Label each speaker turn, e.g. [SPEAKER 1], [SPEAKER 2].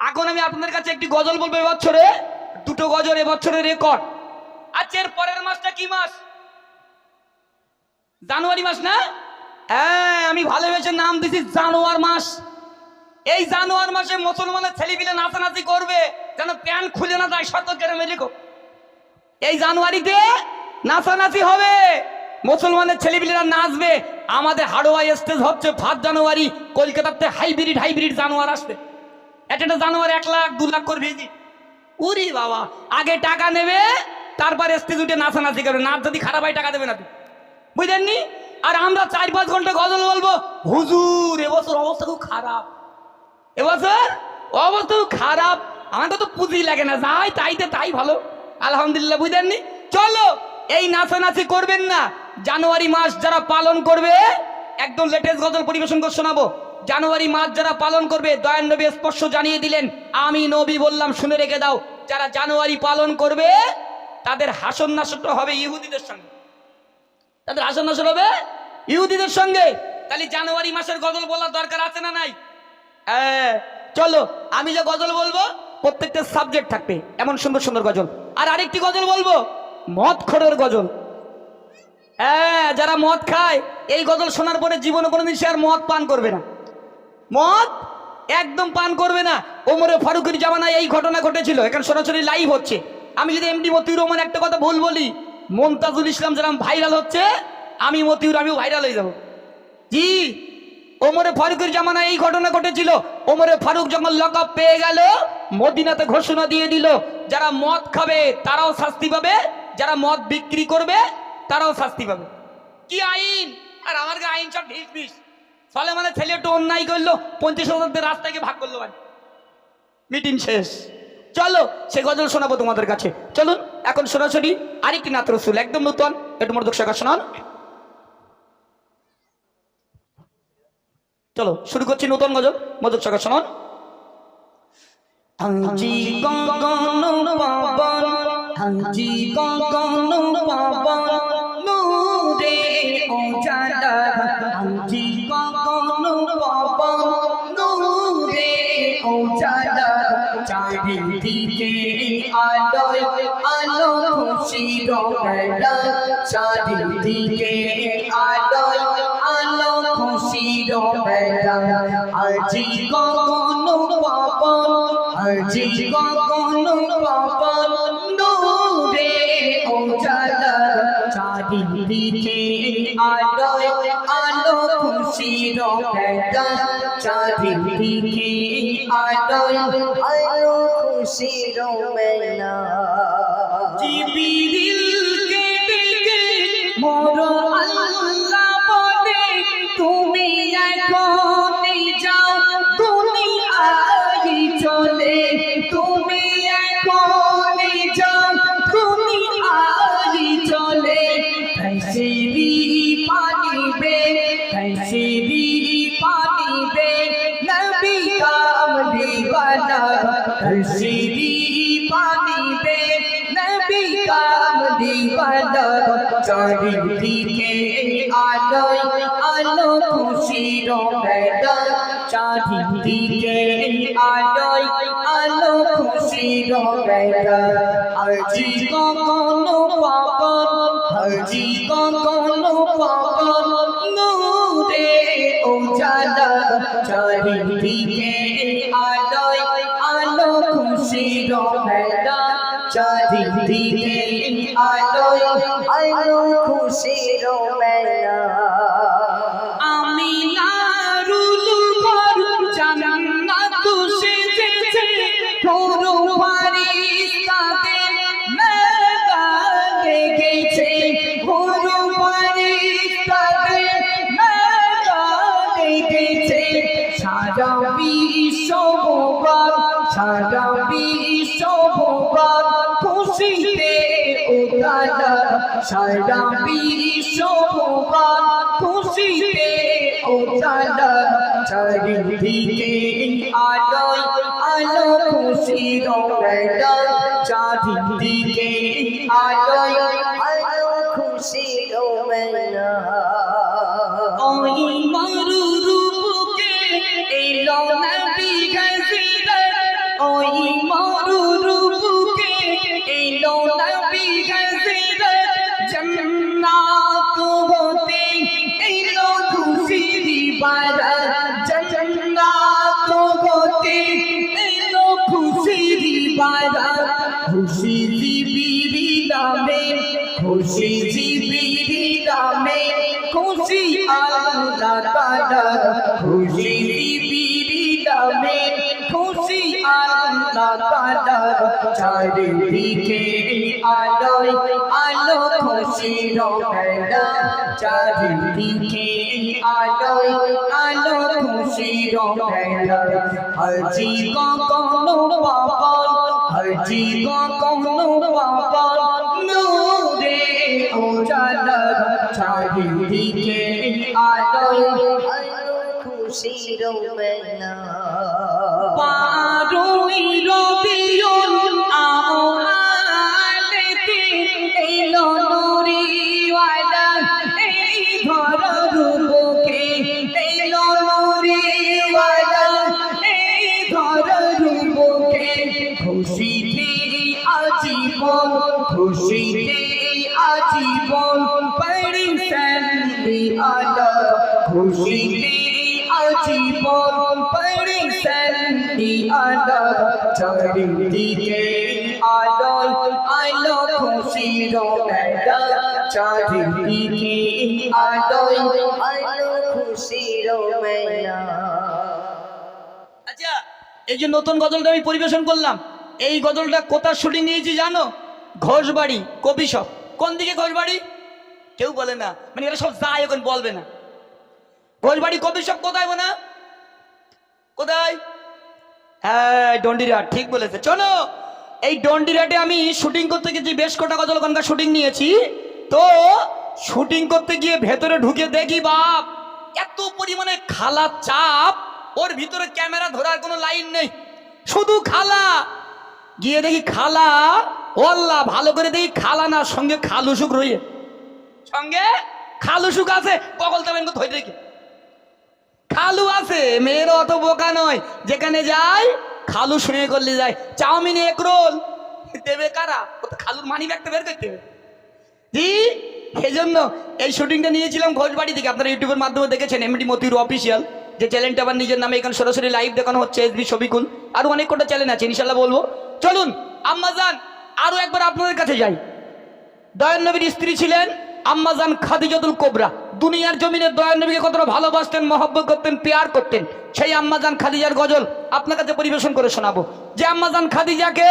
[SPEAKER 1] এখন আমি আপনাদের কাছে একটি গজল বলবো এবছরে, দুটো গজল এবছরের রেকর্ড। আচ্ছা, এর পরের মাসটা কি মাস? জানুয়ারি মাস না? হ্যাঁ, আমি ভালোবেসে নাম দিছি জানুয়ার মাস। এই জানুয়ার মাসে মুসলমানের ছেলেপিলে নাচানাচি করবে, যেন প্যান্ট খুলে না যায়, সতর্কের মেরেকো। এই জানুয়ারিতে নাচানাচি হবে, মুসলমানের ছেলেপিলেরা নাচবে। আমাদের হাড়োয়া স্টেজ হচ্ছে 5 জানুয়ারি, কলকাতাতে হাইব্রিড জানুয়ার আসবে। একটা জানুয়ারি 1 লাখ 2 লাখ করে ভেজি। উরি বাবা, আগে টাকা নেবে, তারপর স্টেজ উঠে নাচানাচি করবে। নাচ যদি খারাপ হয় টাকা দেবে না, বুঝলেননি? আর আমরা 4-5 ঘন্টা গজল বলবো। হুজুর এবছর অবস্থা খুব খারাপ, এবছর অবস্থা খুব খারাপ, আমাদের তো পুঁজি লাগে না, যাই তাইতে তাই ভালো, আলহামদুলিল্লাহ। বুঝলেননি? চলো, এই নাচানাচি করবেন না। জানুয়ারি মাস যারা পালন করবে, একদম লেটেস্ট গজল পরিবেশন করে শোনাবো। জানুয়ারি মাস যারা পালন করবে, দয়ান নবী স্পর্শ জানিয়ে দিলেন, আমি নবী বললাম শুনে রেখে দাও। যারা জানুয়ারি পালন করবে তাদের হাসন নাসর হবে ইহুদিদের সঙ্গে, তাদের হাসন নাসর হবে ইহুদিদের সঙ্গে। তাহলে জানুয়ারি মাসের গজল বলার দরকার আছে না নাই? চলো, আমি যে গজল বলবো প্রত্যেকটা সাবজেক্ট থাকবে, এমন সুন্দর সুন্দর গজল। আর আরেকটি গজল বলবো, মদ খোরের গজল। যারা মদ খায়, এই গজল শোনার পরে জীবনে কোনোদিন সে আর মদ পান করবে না, মদ একদম পান করবে না। ওমরে ফারুকের জামানায় এই ঘটনা ঘটেছিল, এখানে সরাসরি লাইভ হচ্ছে। আমি যদি এমডি মতিউর রহমান একটা কথা ভুল বলি, মমতাজুল ইসলাম যেরকম ভাইরাল হচ্ছে, আমি মতিউর আমিও ভাইরাল হয়ে যাব। জি, ওমরে ফারুকের জামানায় এই ঘটনা ঘটেছিল। ওমরে ফারুক যখন লকআপ পেয়ে গেল, মদিনাতে ঘোষণা দিয়ে দিল, যারা মদ খাবে তারাও শাস্তি পাবে, যারা মদ বিক্রি করবে তারাও শাস্তি পাবে। কি আইন! আর আমার আইন সব ঢিস বিষ ফলে, মানে ছেলে একটু অন্যায় করলো, 50,000 রাস্তাকে ভাগ করলো, মানে মিটিং শেষ। চলো, সে গজল শোনাবো তোমাদের কাছে। চলুন এখন সরাসরি আরেকটি নাত রসুল, একদম নতুন, একটু মনোযোগ সহকারে শোনান। চলো শুরু করছি নতুন গজল, মনোযোগ সহকারে শোনান। হাজি গগন পাবন, হাজি গগন পাবন, নূরে উজালা, হাজি গগন পাবন, নূরে উজালা, চারিদিকে আলোয় আলো খুশির মেলা, চারিদিকে আলোয় আলো খুশির মেলা, হাজি গগন পাবন, হাজি গগন পাবন, নূরে উজালা, চারিদিকে আলোয় আলো খুশির মেলা, চারিদিকে আলোয় আলো খুশির মেলা। জিবরিলকে ডেকে মোর আল্লাহ বলে, তুমি এখনই যাও দুনিয়ায় চলে, তুমি এখনই যাও দুনিয়ায় চলে, তৈসিরি পানিবে, তৈসিরি পানিবে, নবী কামলিওয়ালা, তৈসিরি পানিবে, নবী কামলিওয়ালা, চারিদিকে আলোয় আলো খুশির মেলা, চারিদিকে আলোয় আলো খুশির মেলা, হাজি গগন পাবন, হাজি গগন পাবন, নূরে উজালা, চারিদিকে আলোয় আলো খুশির মেলা, চারিদিকে আলোয় আলো খুশির মেলা। আমিনারুল ঘর জান্নাত সেজেছে, পুরো ফারিস্তাদের মেলা লেগেছে, পুরো ফারিস্তাদের মেলা লেগেছে, সারা বিশ্ব ভুবন, সারা বিশ্ব ভুবন খুশিতে উতালা, সারা বিশ্ব ভুবন খুশিতে উতালা, চারিদিকে আলোয় আলো খুশির মেলা, চারিদিকে আলোয় আলো খুশির মেলা। ওই মরুরূপকে এলো নবী গজিরত, এলো খুশির বারাত, খুশি জিবির নামে, খুশি জিবির নামে, খুশি আল্লাহ তাআলা, খুশি জিবির নামে, খুশি আল্লাহ তাআলা। চারিদিকে আলোয় আলো খুশির মেলা, চারিদিকে আলোয় আলো খুশির মেলা। হাজি কখনো পাপন, হাজি কখনো পাপন, নূরে উজালা, চারিদিকে আলোয় আলো খুশির মেলা। পারুই রবিউল আউয়ালেতে এলো নূরিওয়ালা, এই ধরার বুকে এলো নূরিওয়ালা, এই ধরার বুকে। খুশিতে আজীবন, খুশিতে আজীবন পড়ি সাল্লি আলা, খুশিতে আজীবন পড়ি সাল্লি আলা। চারিদিকে আলোয় আলো খুশির মেলা, চারিদিকে আলোয় আলো খুশির মেলা। আচ্ছা, এই যে নতুন গজলটা আমি পরিবেশন করলাম, এই গজলটা কোথায় শুটিং নিয়েছি জানো? ঘোষবাড়ি, কবি শপ। কোন দিকে ঘোষবাড়ি? কেউ বলে না, মানে এরা সব যায়, এখন বলবে না। ঘোষবাড়ি কবি শপ কোথায় বলে? কোথায়? হ্যাঁ, ডন্ডিরাট, ঠিক বলেছে। চলো, এই ডন্ডিরাটে আমি শুটিং করতে গেছি, বেশ কটা গজল গানকার শুটিং নিয়েছি। তো শুটিং করতে গিয়ে ভেতরে ঢুকে দেখি বাপ, এত পরিমাণে খালা চাপ, ওর ভিতরে ক্যামেরা ধরার কোনো লাইন নেই, শুধু খালা। গিয়ে দেখি খালা, ওল্লা ভালো করে দেখি খালা না, সঙ্গে খালুসুক রয়ে, সঙ্গে খালুসুক আছে, কগল তেমন ধরে দেখি খালু আছে। মেয়েরা অত বোকা নয়, যেখানে যায় খালু শুনে করলে যায়। চাউমিন এক রোল দেবে কারা? ও তো খালুর মানি ব্যাগটা বের করতে হবে। জি, এই জন্য এই শুটিংটা নিয়েছিলাম ঘোষবাড়ি থেকে। আপনারা ইউটিউবের মাধ্যমে দেখেছেন, এমডি মতিউর অফিসিয়াল, যে চ্যানেলটা আবার নিজের নামে এখানে সরাসরি লাইভ দেখানো হচ্ছে। এসবি শফিকুল, আরো অনেক কটা চ্যানেল আছে, ইনশাল্লাহ বলবো। চলুন আম্মাজান, আরো একবার আপনাদের কাছে যাই। দয়ার নবীর স্ত্রী ছিলেন আম্মাজান খাদিজাতুল কোবরা। দুনিয়ার জমিনে দয়ার নবীকে কতটা ভালোবাসতেন, মহব্বত করতেন, প্যার করতেন, সেই আম্মাজান খাদিজার গজল আপনার কাছে পরিবেশন করে শোনাবো। যে আম্মাজান খাদিজাকে